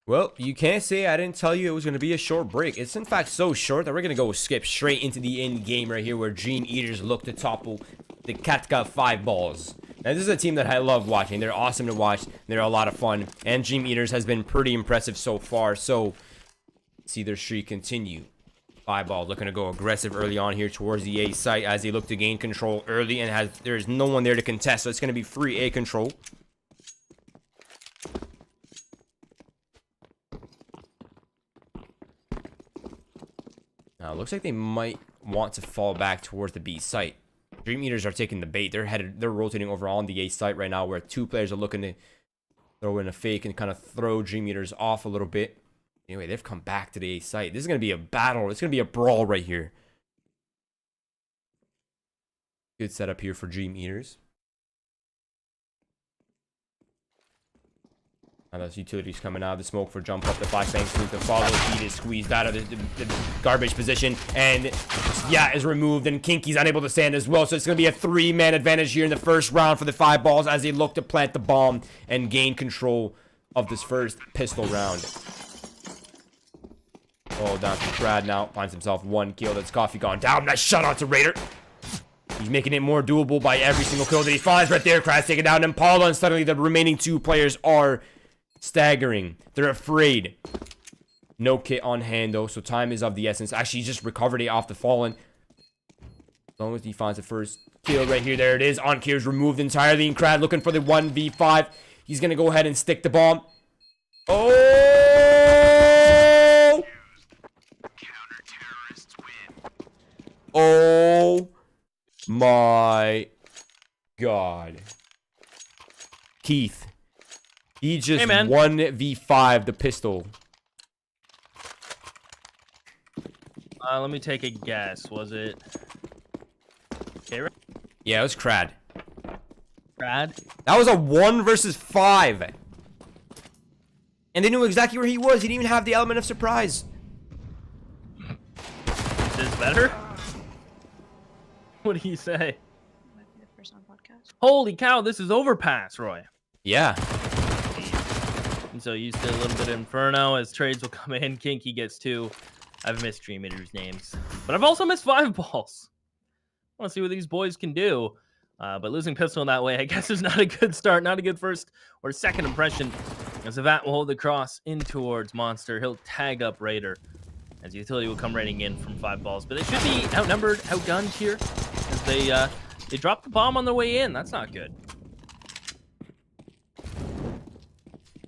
Well, you can't say I didn't tell you it was going to be a short break. It's in fact so short that we're going to go skip straight into the end game right here where DreamEaters look to topple the Katka 5balls. Now, this is a team that I love watching. They're awesome to watch. They're a lot of fun. And DreamEaters has been pretty impressive so far. So, see their streak continue. 5balls looking to go aggressive early on here towards the A site as they look to gain control early. And there's no one there to contest. So, it's going to be free A control. Now, it looks like they might want to fall back towards the B site. DreamEaters are taking the bait. They're rotating over on the A site right now, where two players are looking to throw in a fake and kind of throw DreamEaters off a little bit. Anyway, they've come back to the A site. This is going to be a battle. It's going to be a brawl right here. Good setup here for DreamEaters. Now those utilities coming out of the smoke for jump up the flashbang sweep. The follow feed is squeezed out of the garbage position. And yeah, is removed. And Kinky's unable to stand as well. So it's going to be a 3-man advantage here in the first round for the 5balls as they look to plant the bomb and gain control of this first pistol round. Oh, down to Brad now. Finds himself 1 kill. That's Coffee gone down. Nice shot onto Raider. He's making it more doable by every single kill that he finds right there. Kraz taking down Impala. And suddenly the remaining 2 players are staggering. They're afraid. No kit on hand though, so time is of the essence. Actually, he just recovered it off the Fallen. As long as he finds the first kill right here. There it is. On-Kier is removed entirely. And Crad looking for the 1v5. He's going to go ahead and stick the bomb. Oh! Oh my God. Keith. He just 1v5 the pistol. Let me take a guess. Was it K-Rad? Yeah, it was Crad. Crad? That was a 1 versus 5. And they knew exactly where he was. He didn't even have the element of surprise. Is this better? What do you say? Might be the first on podcast. Holy cow, this is overpass, Roy. Yeah. And so you did a little bit of Inferno as trades will come in. Kinky gets 2. I've missed DreamEaters names. But I've also missed 5balls. I want to see what these boys can do. But losing pistol in that way, I guess, is not a good start. Not a good first or second impression. As Avat will hold the cross in towards Monster. He'll tag up Raider. As utility will come raining in from 5balls. But they should be outnumbered, outgunned here. As they dropped the bomb on their way in. That's not good.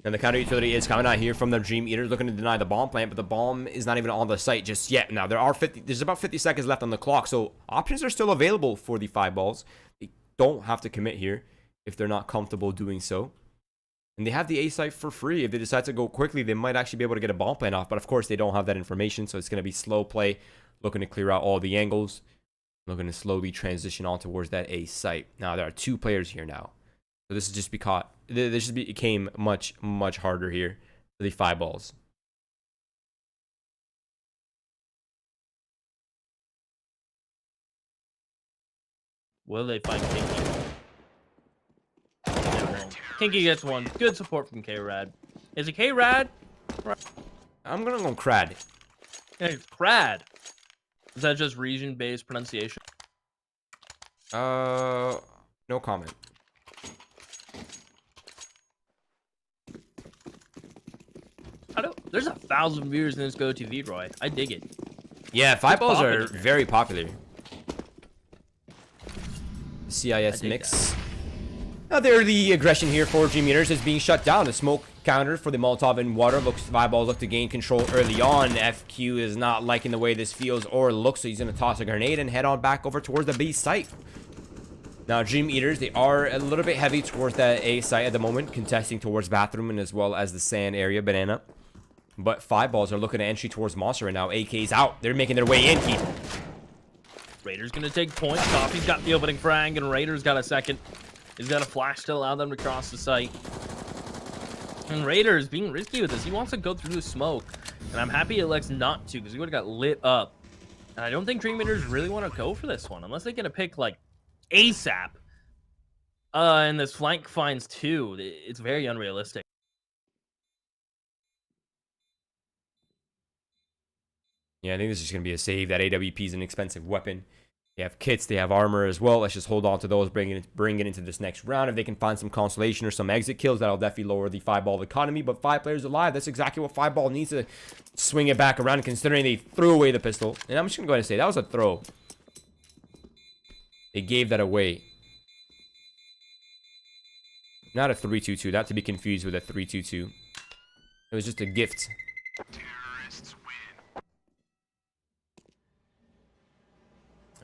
And the counter utility is coming out here from the DreamEaters looking to deny the bomb plant, but the bomb is not even on the site just yet. Now, there's about 50 seconds left on the clock, so options are still available for the 5balls. They don't have to commit here if they're not comfortable doing so. And they have the A site for free. If they decide to go quickly, they might actually be able to get a bomb plant off, but of course, they don't have that information, so it's going to be slow play, looking to clear out all the angles, looking to slowly transition on towards that A site. Now, there are 2 players here now. So this is just became much harder here for the 5balls. Will they find Kinky? Kinky gets 1. Good support from K-Rad. Is it K-Rad? I'm gonna go Crad. Yeah, it's Crad. Is that just region-based pronunciation? No comment. There's 1,000 viewers in this GoTV, Roy. I dig it. Yeah, 5balls are very popular. CIS mix. Now there, the aggression here for DreamEaters is being shut down. The smoke counter for the Molotov and water. 5balls look to gain control early on. FQ is not liking the way this feels or looks, so he's going to toss a grenade and head on back over towards the B site. Now, DreamEaters, they are a little bit heavy towards that A site at the moment, contesting towards bathroom and as well as the sand area, banana. But 5balls are looking at entry towards Monster right now. AK's out. They're making their way in, Keith. Raiders going to take point. Coffee's got the opening frag, and Raiders got a second. He's got a flash to allow them to cross the site. And Raiders being risky with this. He wants to go through the smoke. And I'm happy he elects not to, because he would have got lit up. And I don't think DreamEaters really want to go for this one, unless they get a pick, like, ASAP. And this flank finds 2. It's very unrealistic. Yeah, I think this is going to be a save. That AWP is an expensive weapon. They have kits, they have armor as well. Let's just hold on to those, bring it into this next round. If they can find some consolation or some exit kills, that'll definitely lower the 5-ball economy. But 5 players alive, that's exactly what 5-ball needs to swing it back around, considering they threw away the pistol. And I'm just going to go ahead and say, that was a throw. They gave that away. Not a 3-2-2, not to be confused with a 3-2-2. It was just a gift.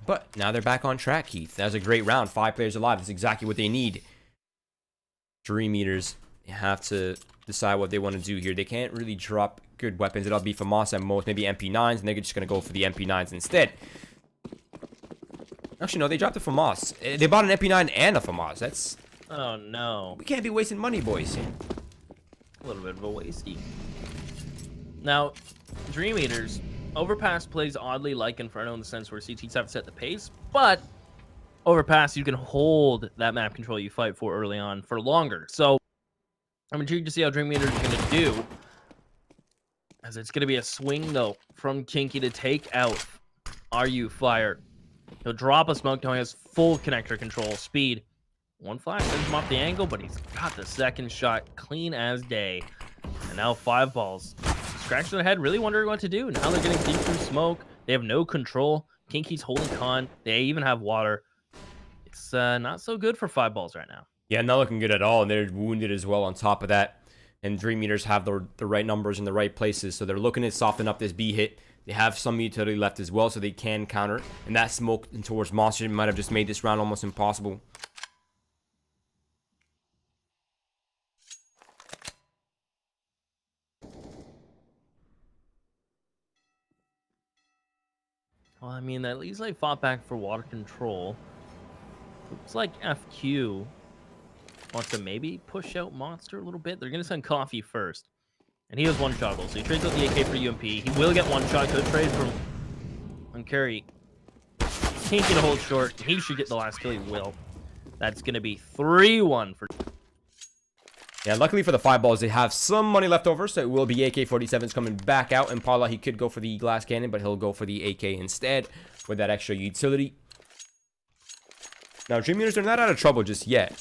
But now they're back on track, Keith. That was a great round. 5 players alive. That's exactly what they need. DreamEaters, they have to decide what they want to do here. They can't really drop good weapons. It'll be FAMAS at most, maybe MP9s, and they're just going to go for the MP9s instead. Actually, no, they dropped the FAMAS. They bought an MP9 and a FAMAS. That's... Oh, no. We can't be wasting money, boys. A little bit of a wasty. Now, DreamEaters, Overpass plays oddly like Inferno in the sense where CTs have to set the pace, but Overpass, you can hold that map control you fight for early on for longer. So, I'm intrigued to see how DreamEaters are going to do, as it's going to be a swing, though, from Kinky to take out Are You Fire. He'll drop a smoke now he has full connector control, speed. One flash sends him off the angle, but he's got the second shot clean as day. And now 5balls. Scratching their head, really wondering what to do. Now they're getting deep through smoke. They have no control. Kinky's holding con. They even have water. It's not so good for 5balls right now. Yeah, not looking good at all, and they're wounded as well on top of that. And DreamEaters have the right numbers in the right places, so they're looking to soften up this B hit. They have some utility left as well, so they can counter. And that smoke towards Monster might have just made this round almost impossible. Well, I mean, at least they fought back for water control. Looks like FQ wants to maybe push out Monster a little bit. They're going to send Coffee first. And he has one shot, so he trades out the AK for UMP. He will get one shot. Good trade from Uncurry. Can't get a hold short. He should get the last kill. He will. That's going to be 3-1 for... Yeah, luckily for the 5balls, they have some money left over, so it will be AK-47s coming back out. And Paula, he could go for the glass cannon, but he'll go for the AK instead with that extra utility. Now, DreamEaters are not out of trouble just yet.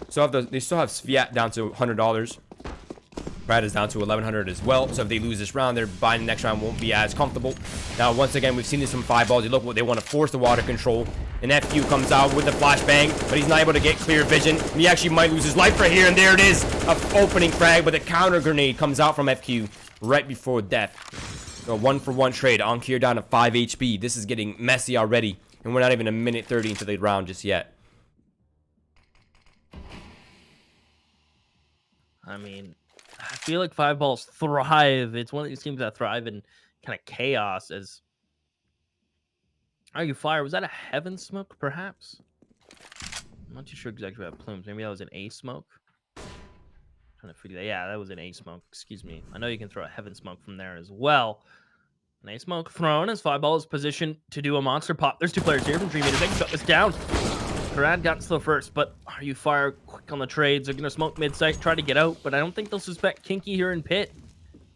So they still have Sviat down to $100. Brad is down to 1,100 as well. So if they lose this round, their buying the next round won't be as comfortable. Now, once again, we've seen this from 5balls. They look what they want to force the water control. And FQ comes out with the flashbang, but he's not able to get clear vision. And he actually might lose his life right here. And there it is, a opening frag, but a counter grenade comes out from FQ right before death. So a 1-for-1 trade. Ankir down to 5 HP. This is getting messy already, and we're not even a minute 30 into the round just yet. I mean, I feel like 5balls thrive. It's one of these teams that thrive in kind of chaos. As Are You Fire? Was that a heaven smoke, perhaps? I'm not too sure exactly about plumes. Maybe that was an A smoke. Trying to figure that. Yeah, that was an A smoke. Excuse me. I know you can throw a heaven smoke from there as well. An A smoke thrown as 5balls is positioned to do a monster pop. There's two players here from DreamEaters. They can shut this down. Karad got slow first, but Are You Fire quick on the trades. They're going to smoke mid-site, try to get out, but I don't think they'll suspect Kinky here in pit.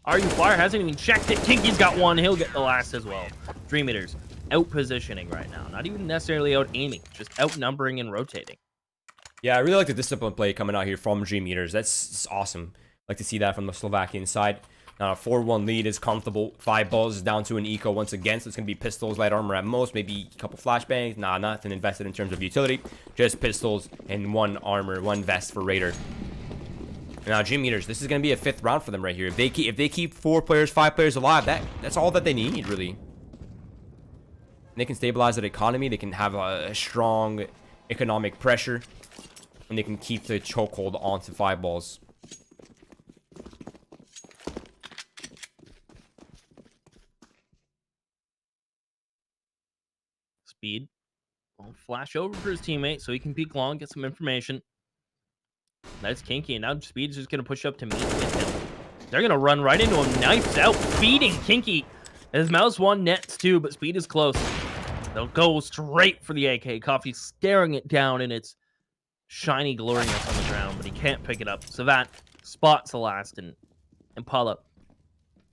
Are You Fire hasn't even checked it. Kinky's got one. He'll get the last as well. DreamEaters out positioning right now. Not even necessarily out aiming, just outnumbering and rotating. Yeah, I really like the discipline play coming out here from DreamEaters. That's awesome. Like to see that from the Slovakian side. Now, a 4-1 lead is comfortable. 5balls is down to an eco once again, so it's going to be pistols, light armor at most, maybe a couple flashbangs. Nah, nothing invested in terms of utility. Just pistols and one armor, one vest for Raider. Now, DreamEaters, this is going to be a 5th round for them right here. If they keep 4 players, 5 players alive, that's all that they need, really. They can stabilize that economy. They can have a strong economic pressure, and they can keep the chokehold onto 5balls. Speed will flash over for his teammate so he can peek long, get some information. That's Kinky, and now Speed's just going to push up to meet with him. They're going to run right into him. Knives out, feeding Kinky. His mouse one, nets two, but Speed is close. They'll go straight for the AK. Coffee's staring it down in its shiny gloriness on the ground, but he can't pick it up. So that spots the last, and Paula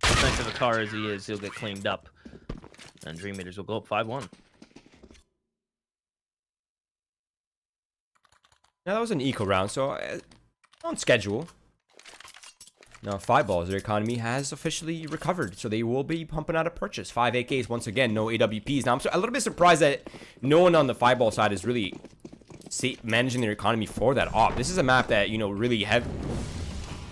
As nice of a car as he is, he'll get cleaned up. And DreamEaters will go up 5-1. Now that was an eco round, so on schedule. Now 5balls, their economy has officially recovered, so they will be pumping out a purchase. 5 AKs once again, no AWPs. Now I'm a little bit surprised that no one on the 5ball side is really managing their economy for that op. This is a map that, you know, really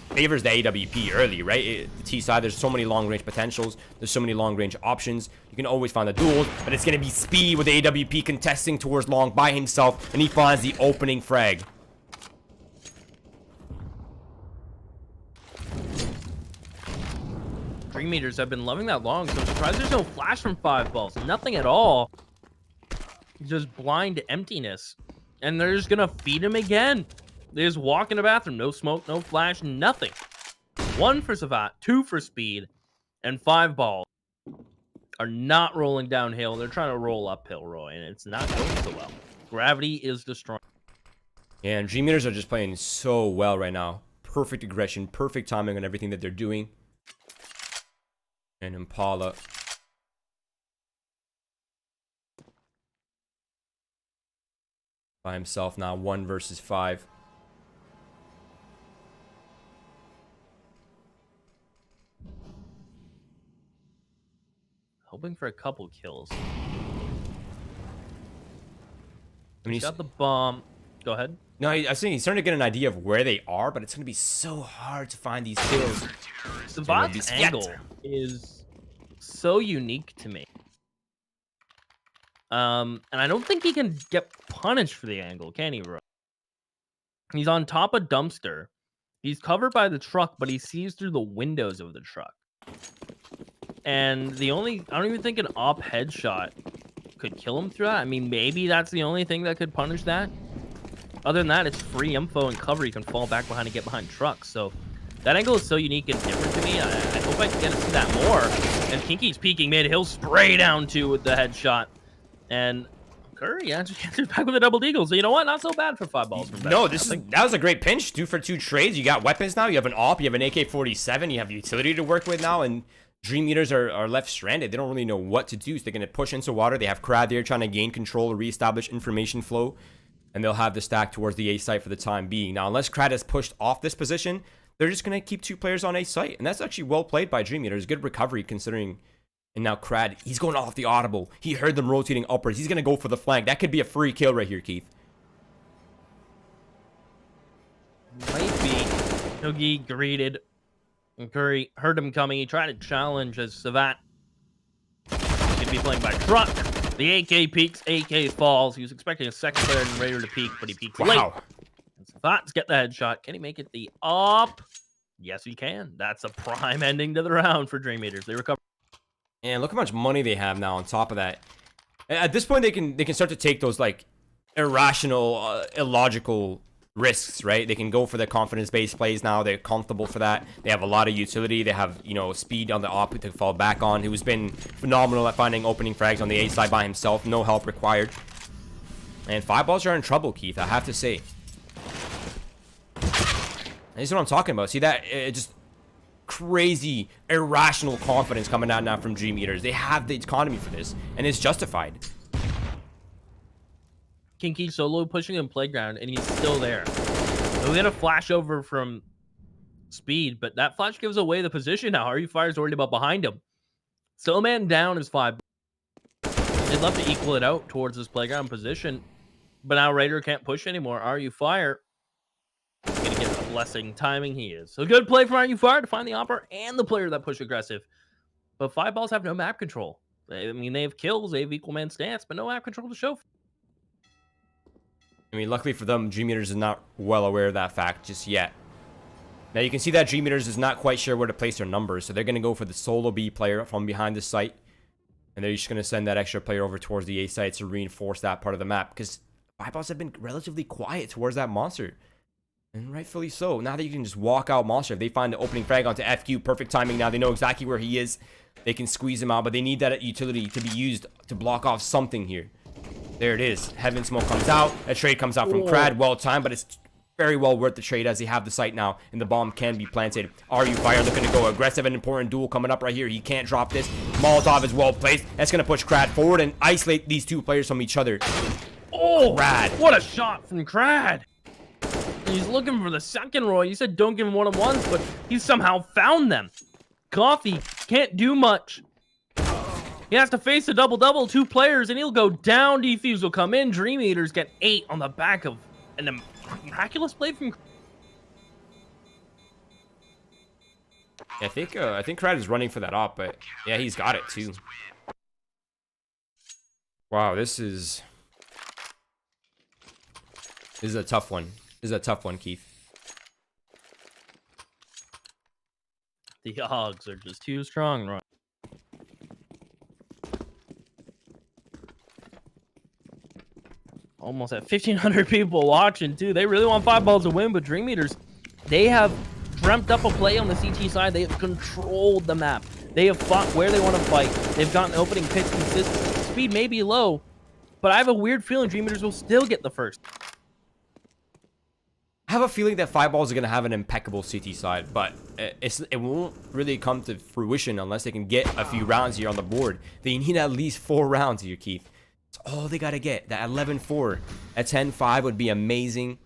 favors the AWP early, right? The T side, there's so many long range potentials, there's so many long range options. You can always find the duels, but it's gonna be speed with the AWP contesting towards long by himself, and he finds the opening frag. DreamEaters have been loving that long, so I'm surprised there's no flash from 5balls. Nothing at all. Just blind emptiness. And they're just gonna feed him again. They just walk in the bathroom. No smoke, no flash, nothing. 1 for Savat, 2 for speed, and 5balls are not rolling downhill. They're trying to roll uphill, Roy, and it's not going so well. Gravity is destroying. Yeah, and DreamEaters are just playing so well right now. Perfect aggression, perfect timing on everything that they're doing. And Impala. By himself now, 1 versus 5. Hoping for a couple kills. I mean, He's got the bomb. Go ahead. No, I think he's starting to get an idea of where they are, but it's going to be so hard to find these kills. Savat's angle is so unique to me. And I don't think he can get punished for the angle, can he, bro? He's on top of dumpster. He's covered by the truck, but he sees through the windows of the truck. And I don't even think an op headshot could kill him through that. I mean, maybe that's the only thing that could punish that. Other than that, it's free info and cover. You can fall back behind and get behind trucks. So that angle is so unique and different to me. I hope I can get to see that more. And Kinky's peeking mid. He'll spray down 2 with the headshot. And Curry answers back with a double deagle. So you know what? Not so bad for 5balls. From No, that was a great pinch. 2 for 2 trades. You got weapons now. You have an op. You have an AK-47. You have utility to work with now. And DreamEaters are left stranded. They don't really know what to do. So they're going to push into water. They have Crad there trying to gain control, reestablish information flow. And they'll have the stack towards the A site for the time being. Now, unless Crad is pushed off this position, they're just going to keep 2 players on A site. And that's actually well played by DreamEaters. Good recovery considering. And now Crad, he's going off the audible. He heard them rotating upwards. He's going to go for the flank. That could be a free kill right here, Keith. Might be. Noogie greeted. And Curry heard him coming. He tried to challenge as Savat. He'd be playing by truck. The AK peaks, AK falls. He was expecting a second player and Raider to peak, but he peaks late. And Savat's get the headshot. Can he make it the up? Yes, he can. That's a prime ending to the round for DreamEaters. They recover. And look how much money they have now on top of that. At this point, they can start to take those like irrational, illogical risks, right? They can go for the confidence-based plays now. They're comfortable for that. They have a lot of utility. They have, you know, speed on the op to fall back on, who's been phenomenal at finding opening frags on the A side by himself. No help required. And 5balls are in trouble, Keith, I have to say. This is what I'm talking about. See that? Just crazy, irrational confidence coming out now from DreamEaters. They have the economy for this, and it's justified. Kinky solo pushing him playground, and he's still there. So we had a flash over from speed, but that flash gives away the position now. RU Fire's worried about behind him. Still a man down is 5. They'd love to equal it out towards this playground position, but now Raider can't push anymore. RU Fire is going to get the blessing timing he is. So good play from RU Fire to find the opper and the player that push aggressive. But 5balls have no map control. I mean, they have kills, they have equal man stance, but no map control to show. I mean, luckily for them, DreamEaters is not well aware of that fact just yet. Now, you can see that DreamEaters is not quite sure where to place their numbers, so they're going to go for the solo B player from behind the site. And they're just going to send that extra player over towards the A site to reinforce that part of the map, because 5balls have been relatively quiet towards that monster. And rightfully so. Now that you can just walk out monster, if they find the opening frag onto FQ, perfect timing now. They know exactly where he is. They can squeeze him out, but they need that utility to be used to block off something here. There it is. Heaven smoke comes out. A trade comes out from Crad. Well timed, but it's very well worth the trade as they have the site now, and the bomb can be planted. RU Fire looking to go aggressive. An important duel coming up right here. He can't drop this. Molotov is well placed. That's going to push Crad forward and isolate these two players from each other. Oh, Crad. What a shot from Crad. He's looking for the second, Roy. You said don't give him one-on-ones, but he somehow found them. Coffee can't do much. He has to face a double-double, 2 players, and he'll go down. Defuse will come in. DreamEaters get 8 on the back of an miraculous play from... I think Crad is running for that op, but yeah, he's got it too. Wow, this is a tough one. This is a tough one, Keith. The Hogs are just too strong, Roy. Almost at 1,500 people watching, too. They really want 5balls to win, but DreamEaters, they have dreamt up a play on the CT side. They have controlled the map. They have fought where they want to fight. They've gotten opening picks consistent. Speed may be low, but I have a weird feeling DreamEaters will still get the first. I have a feeling that 5balls are going to have an impeccable CT side, but it won't really come to fruition unless they can get a few rounds here on the board. They need at least 4 rounds here, Keith. That's all they got to get. That 11-4. A 10-5 would be amazing,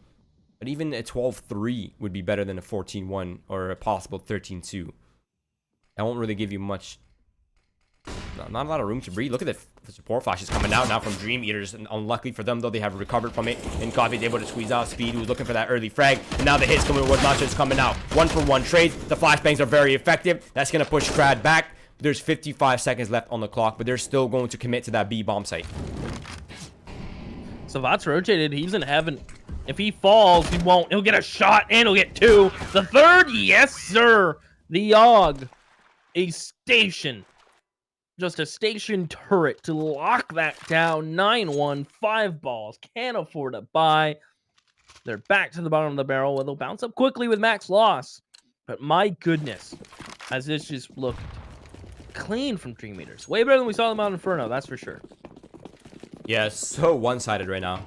but even a 12-3 would be better than a 14-1 or a possible 13-2. That won't really give you much. Not a lot of room to breathe. Look at the support flashes coming out now from DreamEaters. And unluckily for them, though, they have recovered from it. And Coffee's able to squeeze out Speed, who's looking for that early frag. And now the hits coming with not just coming out. 1-for-1 trades. The flashbangs are very effective. That's going to push Crad back. There's 55 seconds left on the clock, but they're still going to commit to that B bomb site. Savat's rotated. He's in heaven. If he falls, he won't. He'll get a shot, and he'll get 2. The third, yes, sir. The Yogg. A station. Just a station turret to lock that down. 9-1, 5balls. Can't afford to buy. They're back to the bottom of the barrel, where they'll bounce up quickly with max loss. But my goodness, has this just looked clean from DreamEaters. Way better than we saw them out in Inferno, that's for sure. Yeah, it's so one-sided right now.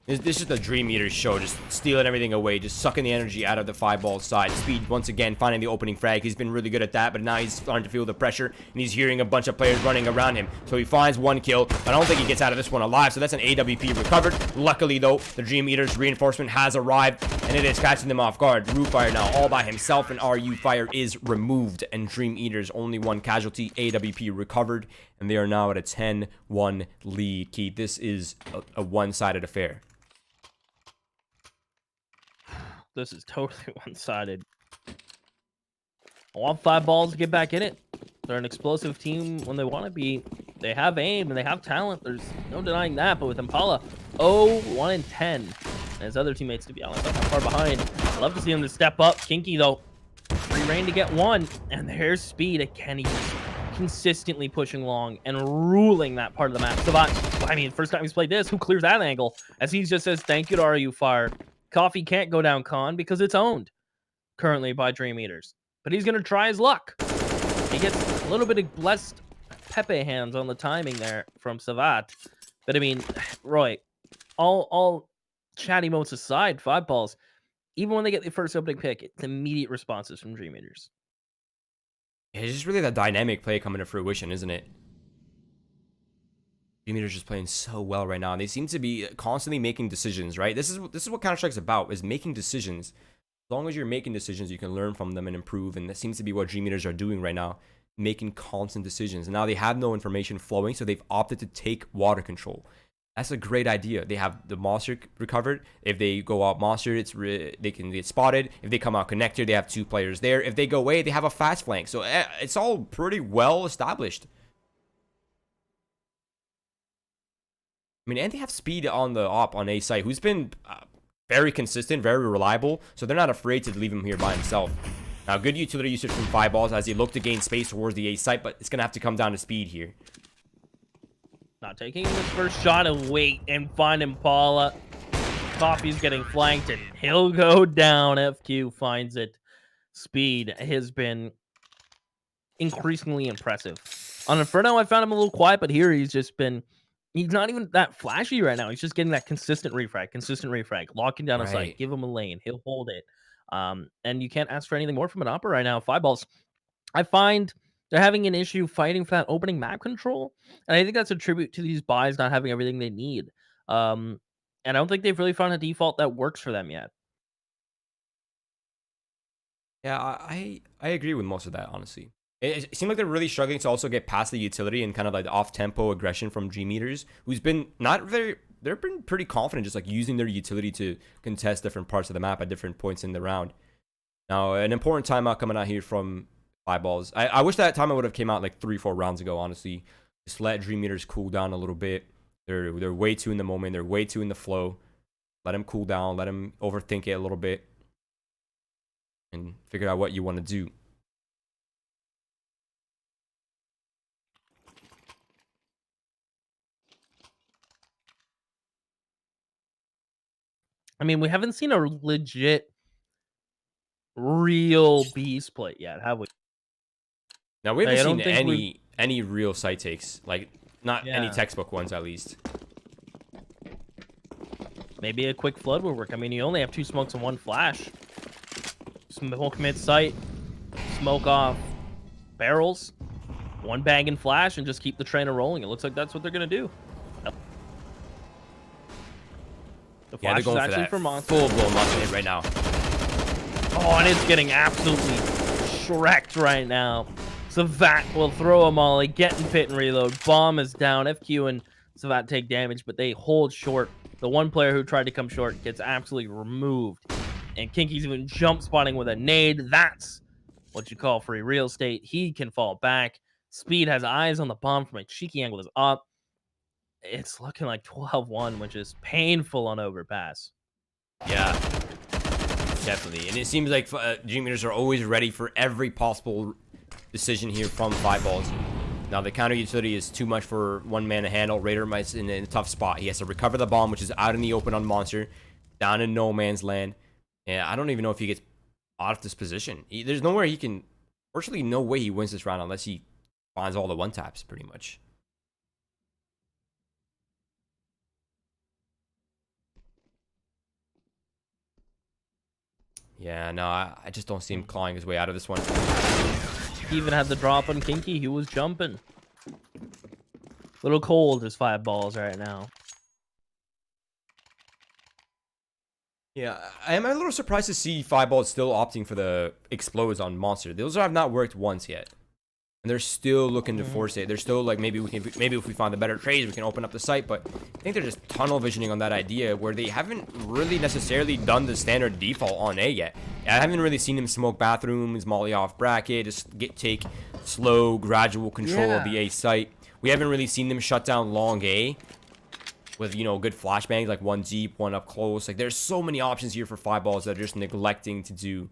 This is the DreamEaters show, just stealing everything away, just sucking the energy out of the 5balls side. Speed, once again, finding the opening frag. He's been really good at that, but now he's starting to feel the pressure, and he's hearing a bunch of players running around him. So he finds 1 kill, but I don't think he gets out of this one alive, so that's an AWP recovered. Luckily, though, the DreamEaters reinforcement has arrived, and it is catching them off guard. Fire now all by himself, and RU Fire is removed, and DreamEaters only 1 casualty, AWP recovered, and they are now at a 10-1 lead. Keith, this is a one-sided affair. This is totally one-sided. I want 5balls to get back in it. They're an explosive team when they want to be. They have aim and they have talent. There's no denying that. But with Impala, 0-1-10. And his other teammates, to be honest, are not far behind. I'd love to see him to step up. Kinky, though, free reign to get 1. And there's Speed again. He's consistently pushing long and ruling that part of the map. Savat, I mean, first time he's played this, who clears that angle? As he just says, thank you to RU Fire. Coffee can't go down con because it's owned currently by DreamEaters. But he's going to try his luck. He gets a little bit of blessed Pepe hands on the timing there from Savat. But I mean, Roy, all chatty modes aside, 5balls, even when they get the first opening pick, it's immediate responses from DreamEaters. Yeah, it's just really that dynamic play coming to fruition, isn't it? DreamEaters just playing so well right now, and they seem to be constantly making decisions, right? This is what Counter-Strike's about, is making decisions. As long as you're making decisions, you can learn from them and improve, and that seems to be what DreamEaters are doing right now, making constant decisions. And now they have no information flowing, so they've opted to take water control. That's a great idea. They have the monster recovered. If they go out monster, they can get spotted. If they come out connector, they have 2 players there. If they go away, they have a fast flank. So it's all pretty well established. I mean, and they have Speed on the op on A site, who's been very consistent, very reliable. So they're not afraid to leave him here by himself. Now, good utility usage from 5balls as they look to gain space towards the A site, but it's going to have to come down to Speed here. Not taking his first shot and wait and find Impala. Coffee's getting flanked and he'll go down. FQ finds it. Speed has been increasingly impressive. On Inferno, I found him a little quiet, but here he's just been he's not even that flashy right now. He's just getting that consistent refrag, locking down a site, Right. give him a lane, he'll hold it. And you can't ask for anything more from an opera right now. 5balls, I find they're having an issue fighting for that opening map control, and I think that's a tribute to these buys not having everything they need. And I don't think they've really found a default that works for them yet. Yeah, I agree with most of that, honestly. It seemed like they're really struggling to also get past the utility and kind of like the off-tempo aggression from DreamEaters, who's been not very... They've been pretty confident just like using their utility to contest different parts of the map at different points in the round. Now, an important timeout coming out here from 5balls. I wish that timeout would have came out like 3-4 rounds ago, honestly. Just let DreamEaters cool down a little bit. They're way too in the moment. They're way too in the flow. Let them cool down. Let them overthink it a little bit. And figure out what you want to do. I mean, we haven't seen a legit, real B split yet, have we? Now, we Like, I haven't don't seen think any real site takes. Like, not any Yeah. textbook ones, at least. Maybe a quick flood would work. I mean, you only have 2 smokes and 1 flash. Smoke mid site, smoke off barrels, 1 bag and flash, and just keep the trainer rolling. It looks like that's what they're gonna do. The Yeah, flash they're going is for actually that for Monster. full-blown monster hit right now. Oh, and it's getting absolutely shreked right now. Savat will throw a molly, get in pit and reload. Bomb is down. FQ and Savat take damage, but they hold short. The one player who tried to come short gets absolutely removed. And Kinky's even jump spotting with a nade. That's what you call free real estate. He can fall back. Speed has eyes on the bomb from a cheeky angle is up. It's looking like 12-1, which is painful on overpass. Yeah, definitely. And it seems like DreamEaters are always ready for every possible decision here from 5balls. Now, the counter utility is too much for one man to handle. Raider is in a tough spot. He has to recover the bomb, which is out in the open on Monster, down in no man's land. And I don't even know if he gets out of this position. There's nowhere he can... Virtually no way he wins this round unless he finds all the one-taps, pretty much. Yeah, no, I just don't see him clawing his way out of this one. He even had the drop on Kinky. He was jumping. Little cold is 5balls right now. Yeah, I am a little surprised to see 5balls still opting for the explodes on Monster. Those have not worked once yet. And they're still looking to force it. They're still like, maybe if we find the better trades, we can open up the site. But I think they're just tunnel visioning on that idea where they haven't really necessarily done the standard default on A yet. I haven't really seen him smoke bathrooms, molly off bracket, just take slow, gradual control of the A site. We haven't really seen them shut down long A with, you know, good flashbangs like 1 deep, 1 up close. Like, there's so many options here for 5balls that are just neglecting to do.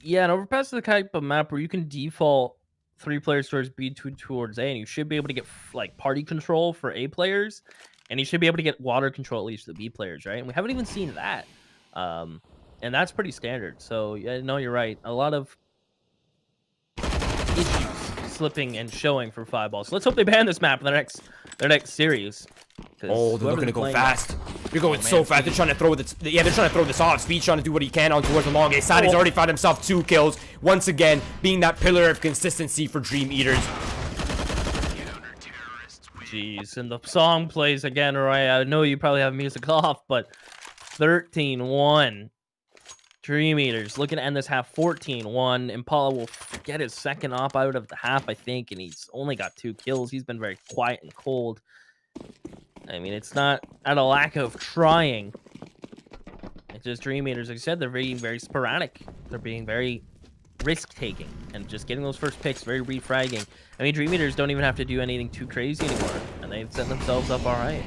Yeah, and Overpass is the type of map where you can default 3 players towards B, 2 towards A, and you should be able to get like party control for A players, and you should be able to get water control at least for the B players, right? And we haven't even seen that, and that's pretty standard. So yeah, no, you're right. A lot of issues slipping and showing for 5balls. So let's hope they ban this map in their next series. Oh, they're looking to go fast. You're going so fast. They're trying to throw this. Yeah, they're trying to throw this off. Speed's trying to do what he can on towards the long A side. He's already found himself 2 kills. Once again, being that pillar of consistency for DreamEaters. Jeez, and the song plays again, right? I know you probably have music off, but 13-1. DreamEaters looking to end this half 14-1. Impala will get his second op out of the half, I think, and he's only got 2 kills. He's been very quiet and cold. I mean, it's not out of lack of trying. It's just DreamEaters, like I said, they're being very sporadic. They're being very risk-taking and just getting those first picks, very refragging. I mean, DreamEaters don't even have to do anything too crazy anymore, and they've set themselves up all right.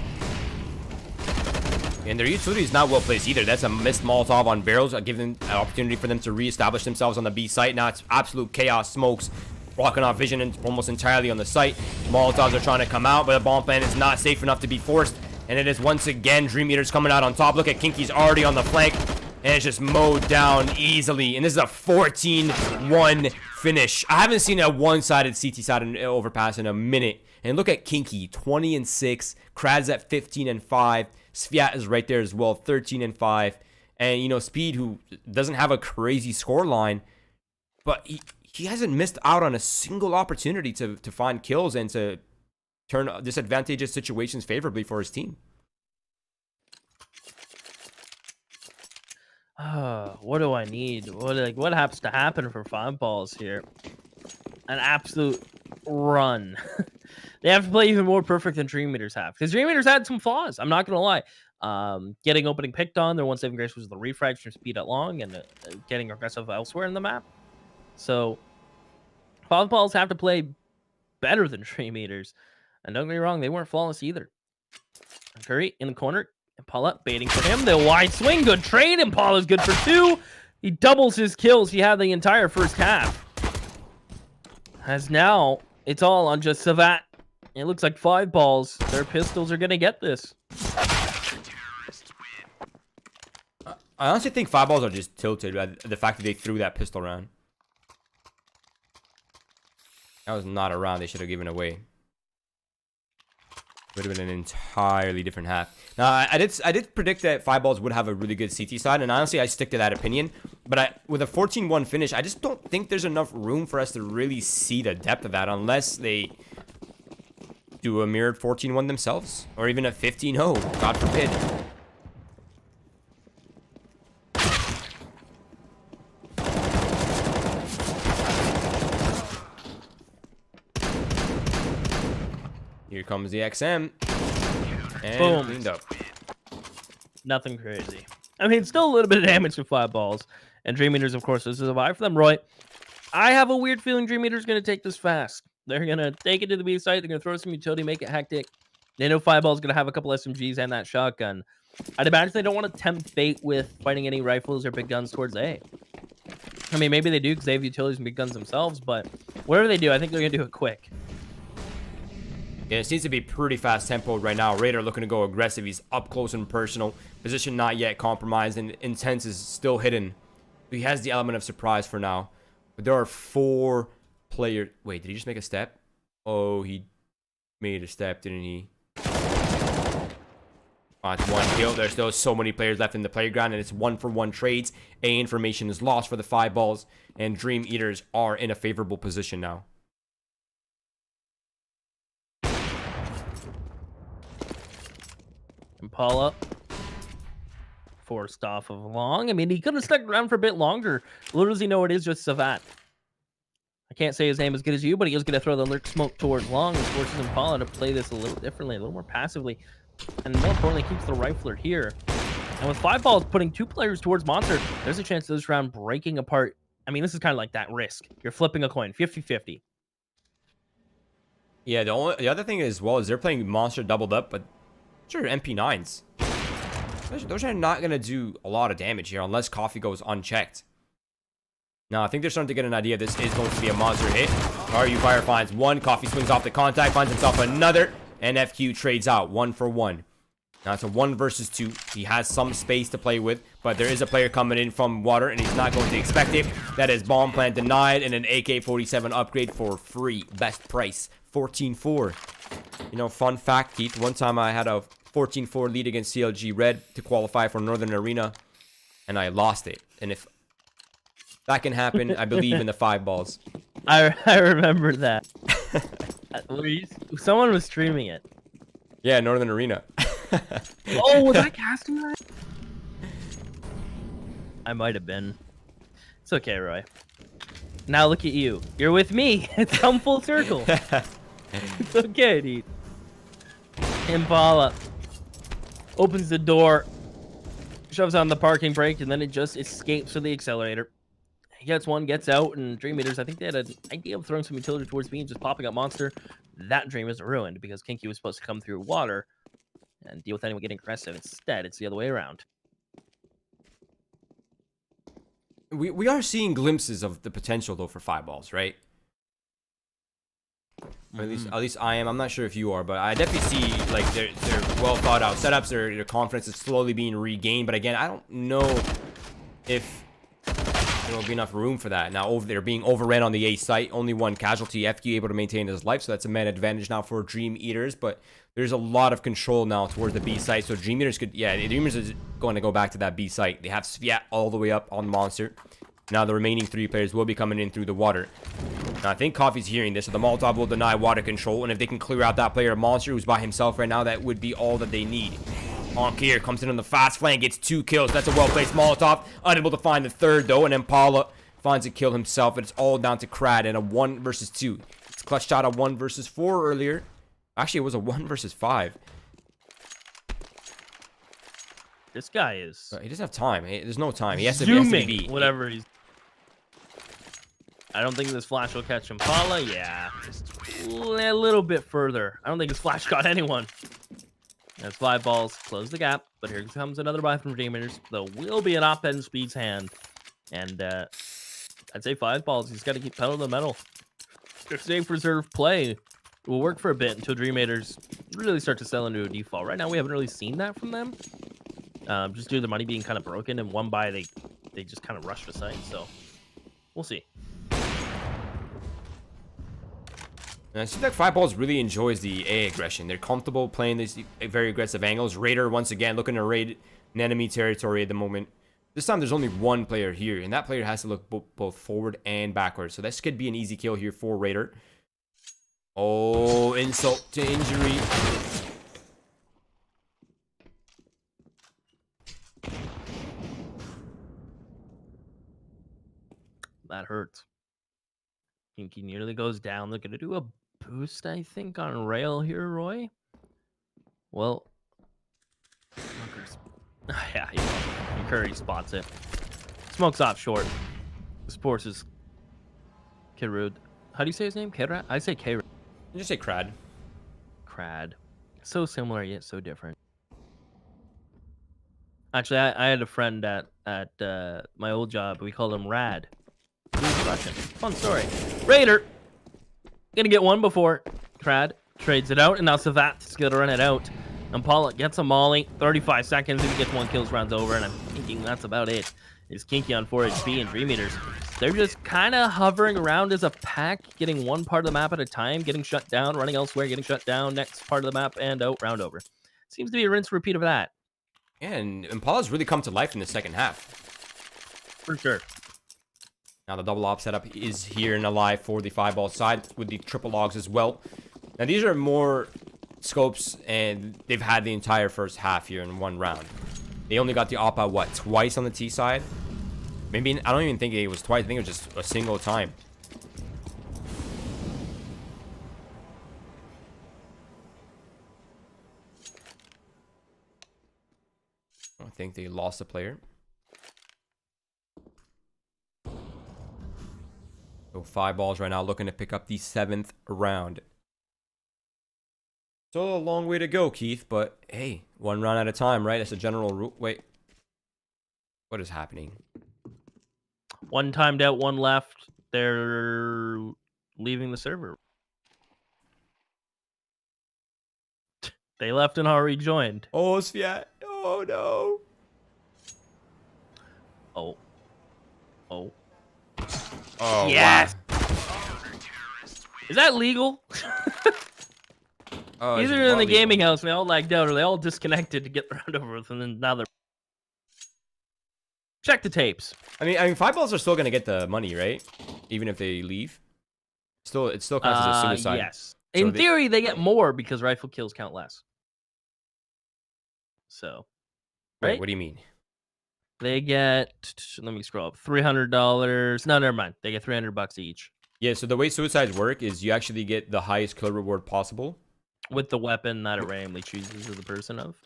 And their utility is not well placed either. That's a missed Molotov on barrels, giving an opportunity for them to reestablish themselves on the B site. Now it's absolute chaos, smokes, blocking off vision almost entirely on the site. Molotovs are trying to come out, but the bomb plan is not safe enough to be forced. And it is once again DreamEaters coming out on top. Look at Kinky's already on the flank. And it's just mowed down easily. And this is a 14-1 finish. I haven't seen a one-sided CT side overpass in a minute. And look at Kinky, 20-6. Krad's at 15-5. Sviat is right there as well, 13-5. And, you know, Speed, who doesn't have a crazy score line, but he hasn't missed out on a single opportunity to find kills and to turn disadvantageous situations favorably for his team. What do I need? What has to happen for 5balls here? An absolute run. They have to play even more perfect than DreamEaters have, because DreamEaters had some flaws. I'm not gonna lie. Getting opening picked on, their one saving grace was the refrags from speed at long, and getting aggressive elsewhere in the map. So 5balls have to play better than DreamEaters. And don't get me wrong, they weren't flawless either. Curry in the corner. Impala baiting for him. The wide swing. Good trade. Impala's good for 2. He doubles his kills. He had the entire first half. As now, it's all on just Savat. It looks like 5balls. Their pistols are going to get this. I honestly think 5balls are just tilted by the fact that they threw that pistol round. That was not a round they should have given away. Would have been an entirely different half. Now, I did predict that 5balls would have a really good CT side, and honestly, I stick to that opinion. But with a 14-1 finish, I just don't think there's enough room for us to really see the depth of that unless they do a mirrored 14-1 themselves, or even a 15-0, God forbid. Here comes the XM. And boom. Cleaned up. Nothing crazy. I mean, still a little bit of damage to 5balls. And DreamEaters, of course, this is a buy for them. Roy, I have a weird feeling DreamEaters going to take this fast. They're going to take it to the B site. They're going to throw some utility, make it hectic. They know 5balls going to have a couple SMGs and that shotgun. I'd imagine they don't want to tempt fate with fighting any rifles or big guns towards A. I mean, maybe they do because they have utilities and big guns themselves, but whatever they do, I think they're going to do it quick. Yeah, it seems to be pretty fast tempo right now. Raider looking to go aggressive. He's up close and personal. Position not yet compromised, and Intense is still hidden. He has the element of surprise for now. But there are 4 players. Wait, did he just make a step? Oh, he made a step, didn't he? Oh, it's 1 kill. There's still so many players left in the playground, and it's 1-for-1 trades. A information is lost for the 5balls, and DreamEaters are in a favorable position now. Impala forced off of long. I mean, he could have stuck around for a bit longer. Little does he know it is just Savat. I can't say his name as good as you, but he is going to throw the lurk smoke towards long and forces Impala to play this a little differently, a little more passively, and more importantly, keeps the rifler here. And with 5balls putting 2 players towards Monster, there's a chance of this round breaking apart. I mean, this is kind of like that risk. You're flipping a coin, 50-50. Yeah, the other thing as well is they're playing Monster doubled up, but sure, MP9s. Those are not going to do a lot of damage here unless Coffee goes unchecked. Now, I think they're starting to get an idea this is going to be a Monster hit. RU Fire finds 1. Coffee swings off the contact, finds himself another. And FQ trades out 1-for-1. Now, it's a 1 versus 2. He has some space to play with, but there is a player coming in from water, and he's not going to expect it. That is bomb plant denied, and an AK-47 upgrade for free. Best price, 14-4. You know, fun fact, Keith, one time I had a 14-4 lead against CLG Red to qualify for Northern Arena, and I lost it. And if that can happen, I believe in the 5balls. I remember that. Someone was streaming it. Yeah, Northern Arena. Oh, was I casting that? I might have been. It's okay, Roy. Now look at you. You're with me. It's come full circle. It's okay, dude. Impala opens the door, shoves on the parking brake, and then it just escapes to the accelerator. He gets 1, gets out, and DreamEaters, I think they had an idea of throwing some utility towards me and just popping up Monster. That dream is ruined because Kinky was supposed to come through water and deal with anyone getting aggressive. Instead, it's the other way around. We are seeing glimpses of the potential, though, for 5balls, right? Or at least I am. I'm not sure if you are, but I definitely see like their well thought out setups. Their confidence is slowly being regained. But again, I don't know if there will be enough room for that. Now, they're being overran on the A site. Only one casualty. FQ able to maintain his life, so that's a man advantage now for DreamEaters. But there's a lot of control now towards the B site, so DreamEaters could, yeah, DreamEaters is going to go back to that B site. They have Sviat all the way up on Monster. Now the remaining 3 players will be coming in through the water. Now, I think Coffee's hearing this, so the Molotov will deny water control, and if they can clear out that player Monster who's by himself right now, that would be all that they need. Here comes in on the fast flank, gets 2 kills. That's a well-placed Molotov. Unable to find the 3rd, though, and Impala finds a kill himself. It's all down to Crad and a 1 versus 2. It's clutched out a 1 versus 4 earlier. Actually, it was a 1 versus 5. This guy is... He doesn't have time. There's no time. He has to zooming, be. whatever he's... I don't think this flash will catch Impala. Yeah. A little bit further. I don't think this flash got anyone. That's 5balls. Close the gap. But here comes another buy from DreamEaters. There will be an op-end Speed's hand. And I'd say 5balls. He's got to keep pedal to the metal. Safe reserve play will work for a bit until DreamEaters really start to sell into a default. Right now, we haven't really seen that from them. Just due to the money being kind of broken. And one buy, they just kind of rushed the site. So we'll see. And it seems like 5balls really enjoys the A aggression. They're comfortable playing these very aggressive angles. Raider, once again, looking to raid an enemy territory at the moment. This time, there's only one player here, and that player has to look both forward and backwards. So this could be an easy kill here for Raider. Oh, insult to injury. That hurts. Kinky nearly goes down. They're going to do a boost, I think, on rail here, Roy. Well, yeah, Curry spots it. Smokes off short. Sports is Kirud. How do you say his name? Kirad? I say Kirad. You just say Crad. Crad. So similar yet so different. Actually, I had a friend at my old job. We called him Rad. He was Russian. Fun story. Raider. Gonna get one before Crad trades it out, and now Savat's gonna run it out. Impala gets a molly. 35 seconds. If he gets 1 kill, rounds over, and I'm thinking that's about it. It's Kinky on 4 HP and DreamEaters. They're just kind of hovering around as a pack, getting one part of the map at a time, getting shut down, running elsewhere, getting shut down, next part of the map, and out, round over. Seems to be a rinse repeat of that. Yeah, and Impala's really come to life in the second half. For sure. Now the double op setup is here and alive for the 5ball side with the triple logs as well. Now these are more scopes, and they've had the entire first half here in one round. They only got the op out, what, twice on the T side? Maybe, I don't even think it was twice. I think it was just a single time. I think they lost a player. So 5balls right now looking to pick up the 7th round. Still a long way to go, Keith, but hey, 1 round at a time, right? That's a general rule. Wait. What is happening? 1 timed out, 1 left. They're leaving the server. They left and are rejoined. Oh, Sviat. Oh, no. Oh. Oh. Oh, yes. Wow. Is that legal? Oh, it's Either in the not gaming legal. house, they all lagged out, or they all disconnected to get the round over with, and then now they're... Check the tapes. I mean, 5balls are still gonna get the money, right? Even if they leave. It still counts as a suicide. Yes. So In theory, they get more because rifle kills count less. So, Wait, right? what do you mean? They get, let me scroll up, $300. No, never mind. They get $300 each. Yeah, so the way suicides work is you actually get the highest kill reward possible. With the weapon that it randomly chooses the person of.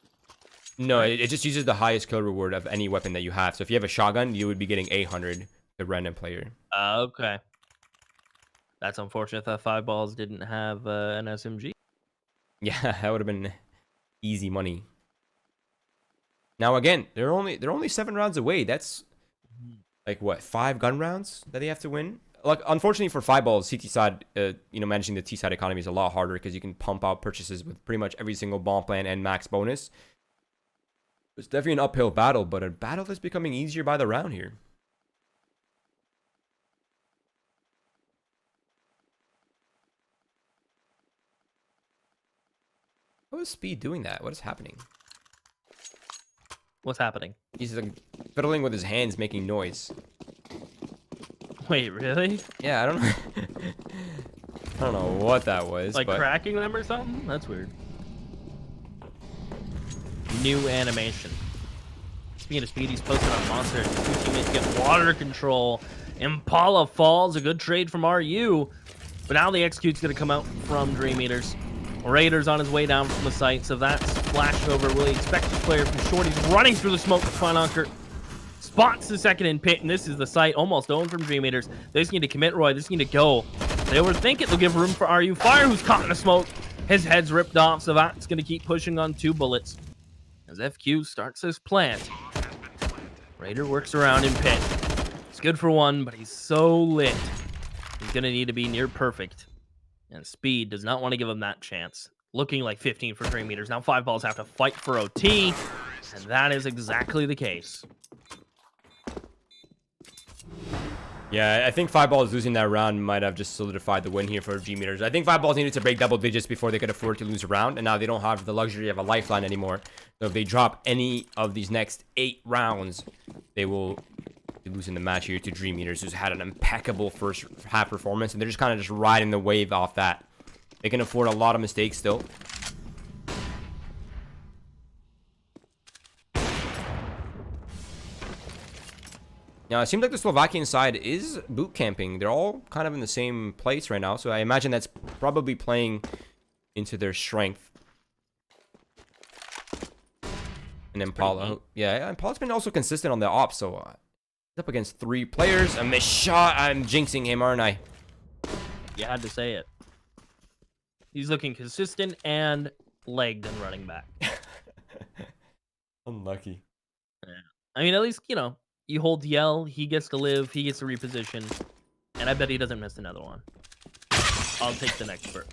No, it just uses the highest kill reward of any weapon that you have. So if you have a shotgun, you would be getting 800, the random player. Okay. That's unfortunate that 5balls didn't have an SMG. Yeah, that would have been easy money. Now again, they're only 7 rounds away. That's like what, 5 gun rounds that they have to win. Like, unfortunately for 5balls, CT side, managing the T side economy is a lot harder because you can pump out purchases with pretty much every single bomb plan and max bonus. It's definitely an uphill battle, but a battle that's becoming easier by the round here. How is Speed doing that? What is happening? What's happening? He's like fiddling with his hands, making noise. Wait, really? Yeah, I don't know. I don't know what that was. Like but... cracking them or something? That's weird. New animation. Speaking of Speed, he's posted on Monster. Two teammates get water control. Impala falls. A good trade from RU. But now the execute's going to come out from DreamEaters. Raiders on his way down from the site. So that's flashed over. Will he expect the player from short? He's running through the smoke. Fununker spots the second in pit. And this is the site almost owned from DreamEaters. They just need to commit Roy. They just need to go. They overthink it. They'll give room for RU. Fire, who's caught in the smoke. His head's ripped off. So that's going to keep pushing on 2 bullets. As FQ starts his plant. Raider works around in pit. It's good for 1, but he's so lit. He's going to need to be near perfect. And Speed does not want to give him that chance. Looking like 15 for DreamEaters. Now 5balls have to fight for OT. And that is exactly the case. Yeah, I think 5balls losing that round might have just solidified the win here for DreamEaters. I think 5balls needed to break double digits before they could afford to lose a round, and now they don't have the luxury of a lifeline anymore. So if they drop any of these next 8 rounds, they will be losing the match here to DreamEaters, who's had an impeccable first half performance, and they're just kind of just riding the wave off that. They can afford a lot of mistakes still. Now, it seems like the Slovakian side is boot camping. They're all kind of in the same place right now, so I imagine that's probably playing into their strength. And Impala, yeah, Impala's been also consistent on the ops, so he's up against 3 players. A missed shot. I'm jinxing him, aren't I? You had to say it. He's looking consistent and legged and running back. Unlucky. Yeah. I mean, at least, you know, you hold yell, he gets to live, he gets to reposition, and I bet he doesn't miss another one. I'll take the next spurt.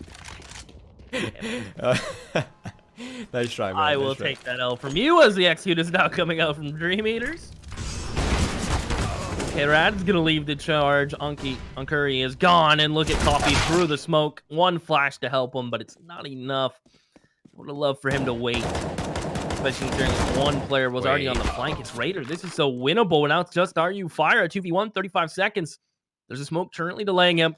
Nice try, man. I will take that L from you as the execute is now coming out from DreamEaters. Okay, Rad's gonna leave the charge. Uncurry is gone, and look at Coffee through the smoke. 1 flash to help him, but it's not enough. I would have loved for him to wait. Especially considering 1 player was already on the flank. It's Raider. This is so winnable. And now it's just RU Fire at 2v1, 35 seconds. There's a smoke currently delaying him.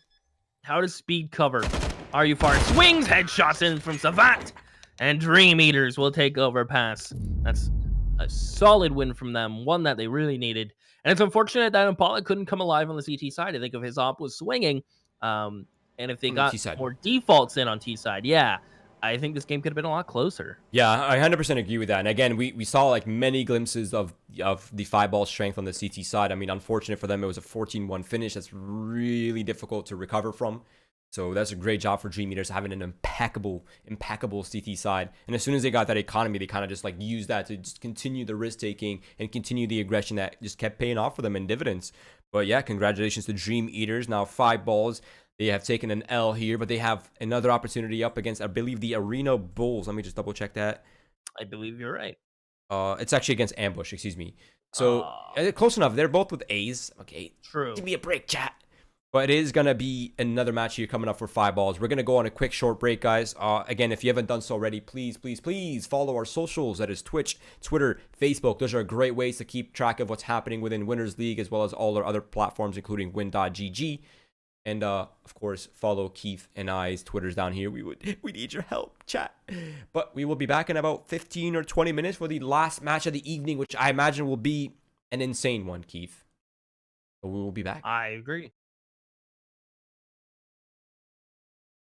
How does Speed cover? RU Fire swings, headshots in from Savant. And DreamEaters will take over pass. That's a solid win from them. One that they really needed. And it's unfortunate that Impala couldn't come alive on the CT side. I think if his op was swinging, and if they got more defaults in on T side, yeah, I think this game could have been a lot closer. Yeah, I 100% agree with that. And again, we saw like many glimpses of the 5-ball strength on the CT side. I mean, unfortunate for them, it was a 14-1 finish. That's really difficult to recover from. So that's a great job for DreamEaters having an impeccable CT side. And as soon as they got that economy, they kind of just like used that to just continue the risk taking and continue the aggression that just kept paying off for them in dividends. But yeah, congratulations to DreamEaters. Now 5balls. They have taken an L here, but they have another opportunity up against, I believe, the Arena Bulls. Let me just double check that. I believe you're right. It's actually against Ambush, excuse me. So, close enough. They're both with A's. Okay. True. Give me a break, chat. But it is going to be another match here coming up for 5balls. We're going to go on a quick short break, guys. Again, if you haven't done so already, please follow our socials. That is Twitch, Twitter, Facebook. Those are great ways to keep track of what's happening within Winners League, as well as all our other platforms, including win.gg. And, of course, follow Keith and I's Twitters down here. We need your help, chat. But we will be back in about 15 or 20 minutes for the last match of the evening, which I imagine will be an insane one, Keith. So we will be back. I agree.